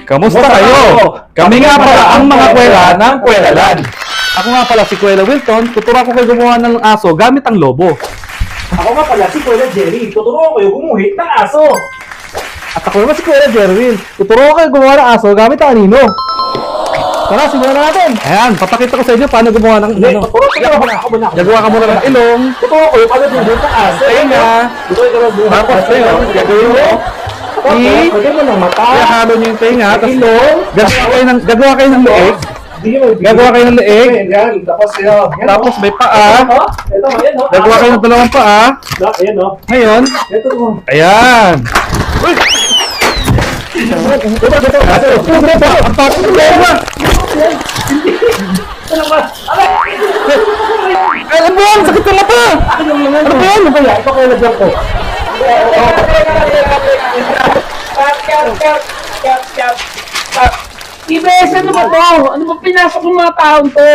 Kamusta kayo? Kami nga pala ang mga kwela ng Kwelalan. Ako nga pala si Kuwela Wilton, tuturuan ko kayo gumawa ng aso gamit ang lobo. Ako nga pala si Kuwela Jerry. Tuturuan ko yung gumuhit ng aso. At ako naman si Kuwela Jerwin, tuturuan ko kayo gumawa ng aso gamit ang anino. Tara, simulan na natin. Ayan, papakita ko sa inyo paano gumawa ng Hindi, ano. tuturuan ko na. Ako muna. Gagawa ka muna ng ilong. Tuturuan ko yung paano gumuhit ng aso. Tenga. Tuturuan ko yung gumuhit ng Tapos aso. kayo, gagawin mo. Lagyan mo ng mata. Ihalo nyo yung tenga. Tapos Ilong. gagawa kayo ng leeg. Gagawa kayo ng leeg. Yan. Tapos yun. Tapos may paa. Ito, ayan o. Gagawa kayo ng dalawang paa. Ayan o. Ngayon, Ito o. ayan. Uy! Ang tapos ng leeg. Ano ba? Ay, ano ba yan? Sakit ka na pa! Ano ba yan? Ano ba yan? Ito kayo lagyan ko. Ibes, ano ba to? Ano ba pinasok ng mga taon to?